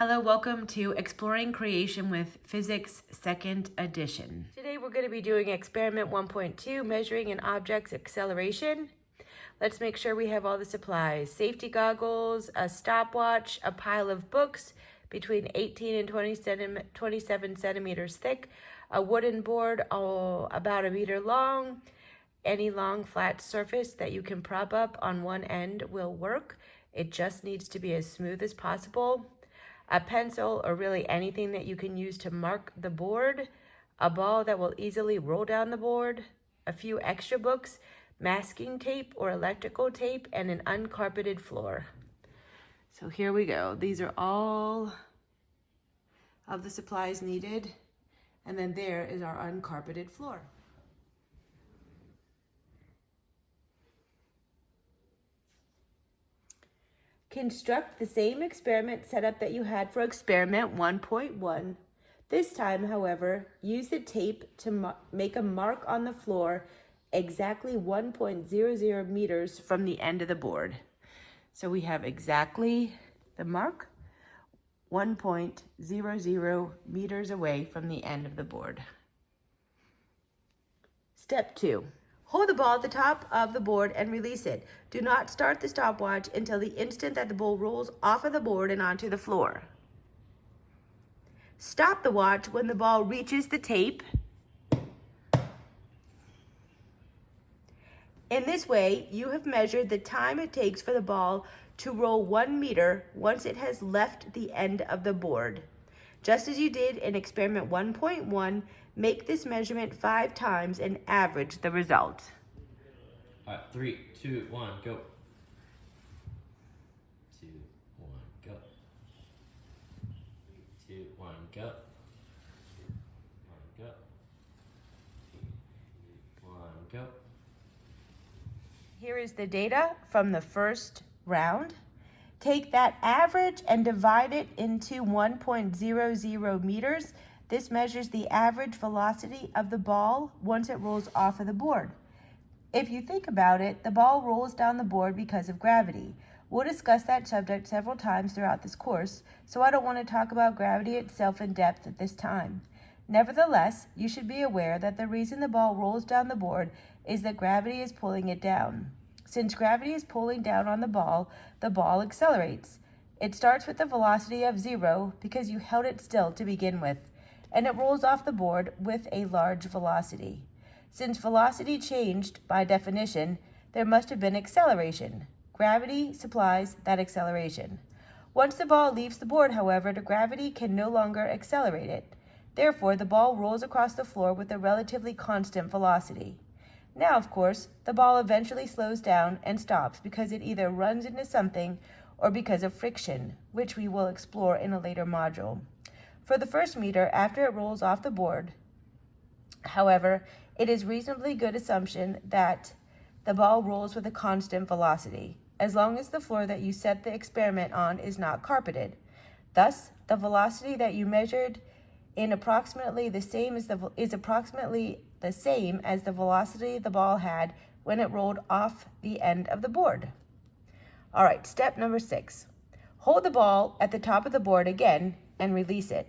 Hello, welcome to Exploring Creation with Physics 2nd Edition. Today we're going to be doing experiment 1.2, measuring an object's acceleration. Let's make sure we have all the supplies. Safety goggles, a stopwatch, a pile of books between 18 and 27 centimeters thick, a wooden board about a meter long. Any long flat surface that you can prop up on one end will work. It just needs to be as smooth as possible. A pencil, or really anything that you can use to mark the board, a ball that will easily roll down the board, a few extra books, masking tape or electrical tape, and an uncarpeted floor. So here we go. These are all of the supplies needed. And then there is our uncarpeted floor. Construct the same experiment setup that you had for experiment 1.1. This time, however, use the tape to make a mark on the floor exactly 1.00 meters from the end of the board. So we have exactly the mark 1.00 meters away from the end of the board. Step 2. Hold the ball at the top of the board and release it. Do not start the stopwatch until the instant that the ball rolls off of the board and onto the floor. Stop the watch when the ball reaches the tape. In this way, you have measured the time it takes for the ball to roll 1 meter once it has left the end of the board. Just as you did in experiment 1.1, make this measurement 5 times and average the result. All right, 3, 2, 1, go. 2, 1, go. 3, 2, 1, go. 1, go. 1, go. Here is the data from the first round. Take that average and divide it into 1.00 meters. This measures the average velocity of the ball once it rolls off of the board. If you think about it, the ball rolls down the board because of gravity. We'll discuss that subject several times throughout this course, so I don't want to talk about gravity itself in depth at this time. Nevertheless, you should be aware that the reason the ball rolls down the board is that gravity is pulling it down. Since gravity is pulling down on the ball accelerates. It starts with a velocity of 0 because you held it still to begin with, and it rolls off the board with a large velocity. Since velocity changed by definition, there must have been acceleration. Gravity supplies that acceleration. Once the ball leaves the board, however, the gravity can no longer accelerate it. Therefore, the ball rolls across the floor with a relatively constant velocity. Now, of course, the ball eventually slows down and stops because it either runs into something or because of friction, which we will explore in a later module. For the first meter after it rolls off the board, however, it is reasonably good assumption that the ball rolls with a constant velocity, as long as the floor that you set the experiment on is not carpeted. Thus, the velocity that you measured is approximately the same as the velocity the ball had when it rolled off the end of the board. All right, step number 6. Hold the ball at the top of the board again and release it.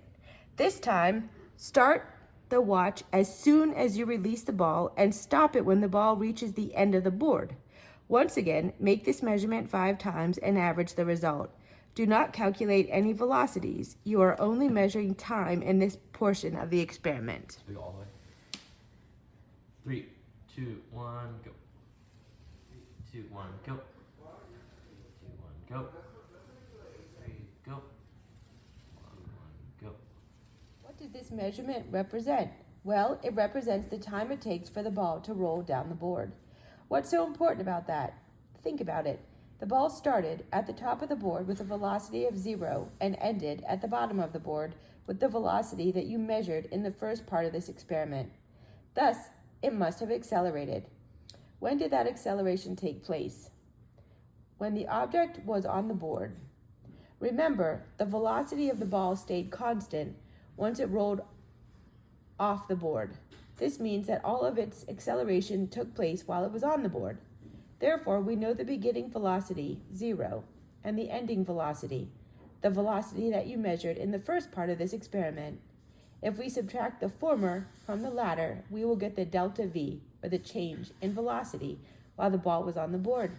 This time, start the watch as soon as you release the ball and stop it when the ball reaches the end of the board. Once again, make this measurement 5 times and average the result. Do not calculate any velocities. You are only measuring time in this portion of the experiment. We go all the way. 3, 2, 1, go. 3, 2, 1, go. 3, 2, 1, go. 3, go. 1, 1, go. What does this measurement represent? Well, it represents the time it takes for the ball to roll down the board. What's so important about that? Think about it. The ball started at the top of the board with a velocity of 0 and ended at the bottom of the board with the velocity that you measured in the first part of this experiment. Thus, it must have accelerated. When did that acceleration take place? When the object was on the board. Remember, the velocity of the ball stayed constant once it rolled off the board. This means that all of its acceleration took place while it was on the board. Therefore, we know the beginning velocity, 0, and the ending velocity, the velocity that you measured in the first part of this experiment. If we subtract the former from the latter, we will get the delta V, or the change in velocity, while the ball was on the board.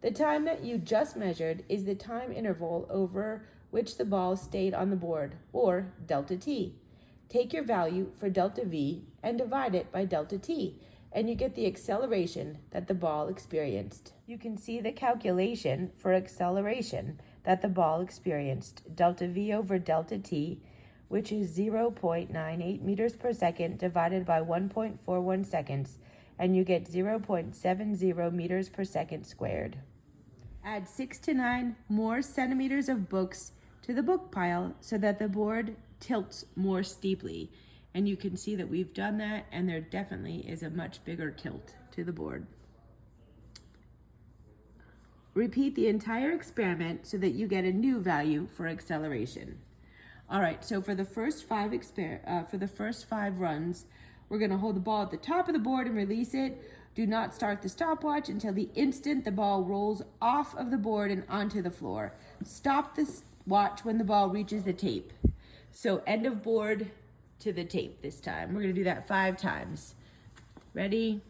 The time that you just measured is the time interval over which the ball stayed on the board, or delta T. Take your value for delta V and divide it by delta T, and you get the acceleration that the ball experienced. You can see the calculation for acceleration that the ball experienced, delta V over delta T, which is 0.98 meters per second divided by 1.41 seconds, and you get 0.70 meters per second squared. Add 6 to 9 more centimeters of books to the book pile so that the board tilts more steeply. And you can see that we've done that, and there definitely is a much bigger tilt to the board. Repeat the entire experiment so that you get a new value for acceleration. All right, so for the first five runs, we're gonna hold the ball at the top of the board and release it. Do not start the stopwatch until the instant the ball rolls off of the board and onto the floor. Stop the watch when the ball reaches the tape. So end of board to the tape this time. We're gonna do that 5 times. Ready?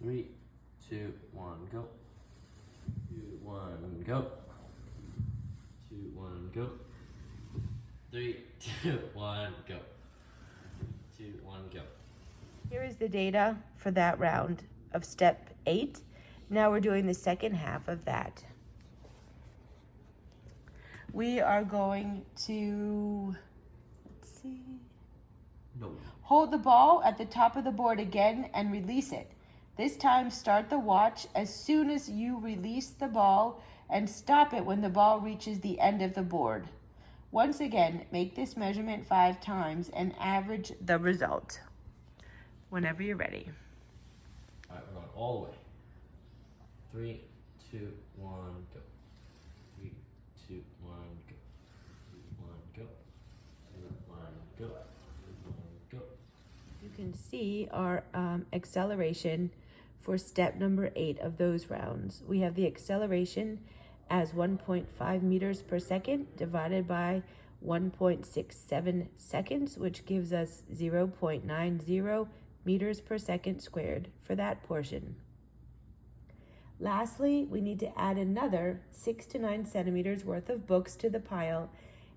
3, 2, 1, go. 2, 1, go. 2, 1, go. 3, 2, 1, go. 2, 1, go. Here is the data for that round of step 8. Now we're doing the second half of that. We are going to, let's see. No. Hold the ball at the top of the board again and release it. This time, start the watch as soon as you release the ball and stop it when the ball reaches the end of the board. Once again, make this measurement 5 times and average the result. Whenever you're ready. All right, we're going all the way. 3, 2, 1, go. 3, 2, 1, go. 2, 1, go. 2, 1, go. 2, 1, go. You can see our acceleration for step number 8 of those rounds. We have the acceleration as 1.5 meters per second divided by 1.67 seconds, which gives us 0.90 meters per second squared for that portion. Lastly, we need to add another 6 to 9 centimeters worth of books to the pile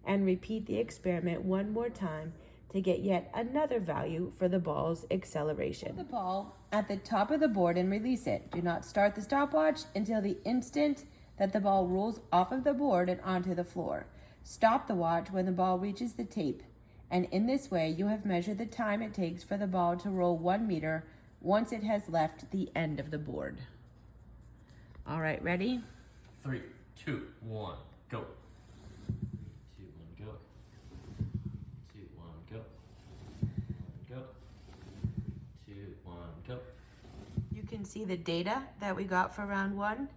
and repeat the experiment one more time to get yet another value for the ball's acceleration. Hold the ball at the top of the board and release it. Do not start the stopwatch until the instant that the ball rolls off of the board and onto the floor. Stop the watch when the ball reaches the tape, and in this way you have measured the time it takes for the ball to roll 1 meter once it has left the end of the board. All right, ready? 3, 2, 1, go. 3, 2, 1, go. 2, 1, go. 1, go. 2, 1, go. You can see the data that we got for round 1.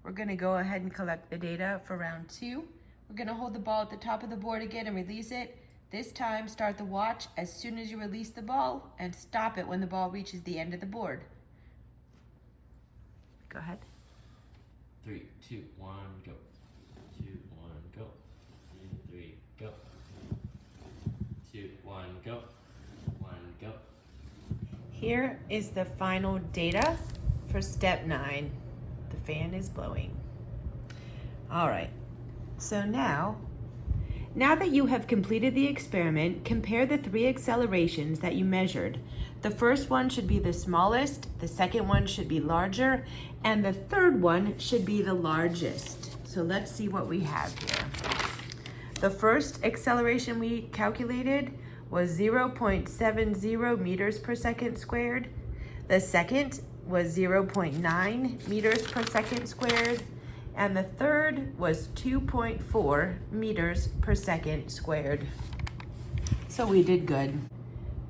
We're gonna go ahead and collect the data for round 2. We're gonna hold the ball at the top of the board again and release it. This time, start the watch as soon as you release the ball and stop it when the ball reaches the end of the board. Go ahead. 3, 2, 1, go. 2, 1, go. 2, 3, go. 2, 1, go. 1, go. Here is the final data for step 9. The fan is blowing. All right, so now that you have completed the experiment, compare the 3 accelerations that you measured. The first one should be the smallest, the second one should be larger, and the third one should be the largest. So let's see what we have here. The first acceleration we calculated was 0.70 meters per second squared. The second was 0.9 meters per second squared. And the third was 2.4 meters per second squared. So we did good.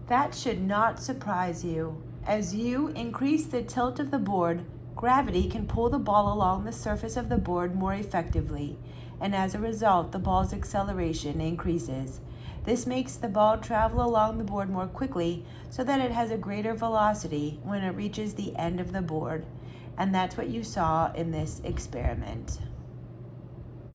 That should not surprise you. As you increase the tilt of the board, gravity can pull the ball along the surface of the board more effectively, and as a result, the ball's acceleration increases. This makes the ball travel along the board more quickly so that it has a greater velocity when it reaches the end of the board. And that's what you saw in this experiment.